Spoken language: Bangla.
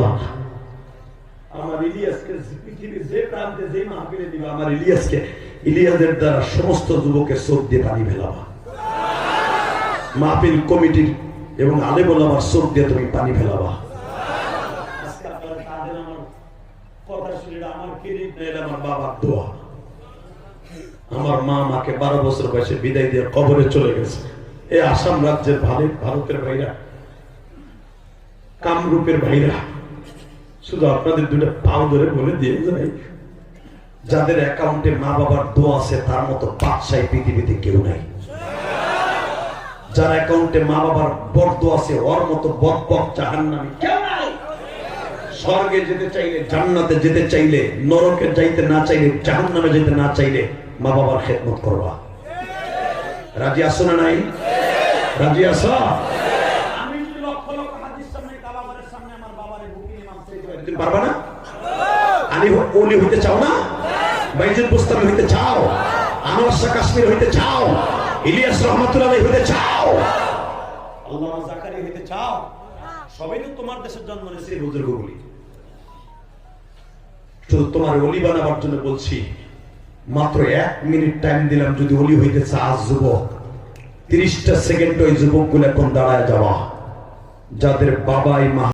দিলাম আমার ইলিয়াসকে পৃথিবীর যে প্রান্তে যে মাহফিলে দিবা আমার ইলিয়াসকে ইলিয়াসের দ্বারা সমস্ত যুবকের চোখ দিয়ে পানি ফেলাবা মাহফিল কমিটির এবং আলেম ওলামার চোখ দিয়ে তুমি পানি ফেলাবা আজকে আপনারা তাদের আমার কথা শুনে আমার কিরিট নেই আমার বাবার দোয়া আমার মা মাকে 12 বছর বয়সে বিদায় দিয়ে কবরে চলে গেছে এই আসাম রাজ্যের ভারতের ভাইরা কামরূপের ভাইরা শুধু আপনাদের দুটো পাও ধরে বলে দিয়ে যায় যাদের অ্যাকাউন্টে মা বাবার দোয়া আছে তার মতো বাদশাহী পৃথিবীতে কেউ নাই যার অ্যাকাউন্টে মা বাবার বরদোয়া আছে ওর মতো বকবক জাহান্নামী কেউ নাই স্বর্গে যেতে চাইলে জান্নাতে যেতে চাইলে নরকে যাইতে না চাইলে জাহান্নামে যেতে না চাইলে মা বাবার খেদমত করবা রাজি আছো না নাই রাজি আছো আমি যদি লক্ষ লক্ষ হাদিস সামনে কাবারের সামনে আমার বাবারে বুকে ইমাম চাইতে পারি তুমি পারবা না আমি ওলি হইতে চাও না বাইজুল বুস্তামি হইতে চাও আনোয়ার শাহ কাশ্মীর হইতে চাও ইলিয়াস রহমাতুল্লাহ হইতে চাও আল্লামা জাকারিয়া হইতে চাও সবাই তো তোমার দেশের জন্ম নিয়েছে বুজুর্গগুলি শুধু তোমার ওলি বানাবার জন্য বলছি মাত্র 1 মিনিট টাইম দিলাম যদি ওলি হইতে চাস যুবক 30টা সেকেন্ড ওই যুবকগুলো এখন দাঁড়ায় যাওয়া যাদের বাবাই মা